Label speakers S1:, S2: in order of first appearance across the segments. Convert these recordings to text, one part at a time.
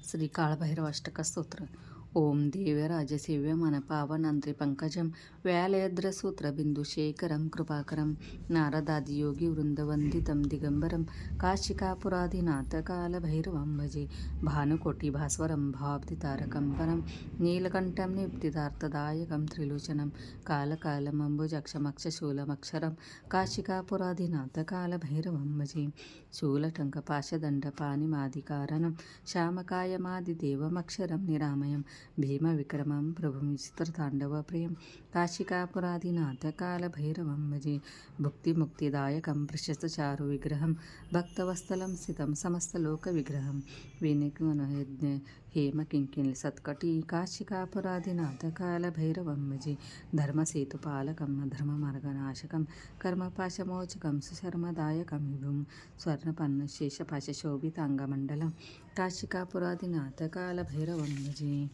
S1: श्री काळभैरवाष्टक स्तोत्र. ओम दिव्यराजसेव्य मनपावनांत्रि पंकजं व्यालयद्रसूत्रबिन्दुशेखरं कृपाकरं नारदादियोगिवृन्दवन्दितं दिगम्बरं काशिकापुराधिनाथ कालभैरवं भजे. भानुकोटिभास्वरं भावाब्धितारकं परं नीलकण्ठं निब्धितार्थदायकं त्रिलोचनं कालकालमम्बुजक्षमक्षशूलमक्षरं काशिकापुराधिनाथ कालभैरवं भजे. शूलटङ्कपाशदण्डपाणिमादिकारणं श्यामकायमादिदेवमक्षरं निरामयं भीमविक्रमं प्रभुं विचित्रताण्डवप्रियं काशिकापुराधिनाथ कालभैरवं भजे. भुक्तिमुक्तिदायकं प्रशस्तचारुविग्रहं भक्तवत्सलं स्थितं समस्तलोकविग्रहं विनिर्मनयज्ञ हेमकिङ्किणीसत्कटी काशिकापुराधिनाथ कालभैरवं भजे. धर्मसेतुपालकं धर्ममार्गनाशकं कर्मपाशमोचकं सुशर्मदायकं विभुं स्वर्णपन्नशेषपाशशोभिताङ्गमण्डलं काशिकापुराधिनाथ कालभैरवं भजे.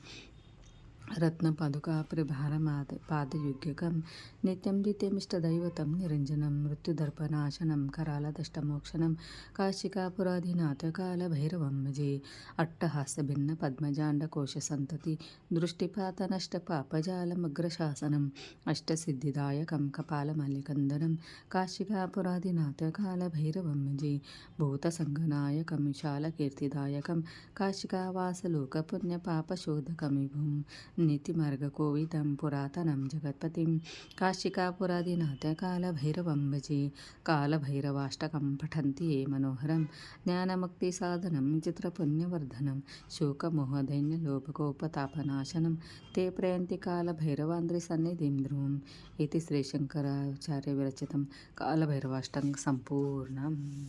S1: रत्नपादुकाप्रभारपादयुग्यकं नित्यं द्वितीयमिष्टदैवतं निरञ्जनं मृत्युदर्पनाशनं करालदष्टमोक्षणं काशिकापुराधिनाथ कालभैरवं भजे. अट्टहास्यभिन्नपद्मजाण्डकोशसन्तति दृष्टिपातनष्टपापजालमग्रशासनम् अष्टसिद्धिदायकं कपालमल्लिकन्दनं काशिकापुराधिनाथ कालभैरवं भजे. भूतसङ्गनायकं विशालकीर्तिदायकं काशिकावासलोकपुण्यपापशोधकं विभुं नीतिमार्गकोविदं पुरातनं जगत्पतिं काशिकापुराधिनाथ कालभैरवं भजे. कालभैरवाष्टकं पठन्ति ये मनोहरं ज्ञानमुक्तिसाधनं चित्रपुण्यवर्धनं शोकमोहदैन्यलोभकोपतापनाशनं ते प्रयन्ति कालभैरवान्द्रिसन्निधिं ध्रुवम्. इति श्रीशङ्कराचार्यविरचितं कालभैरवाष्टकं सम्पूर्णम्.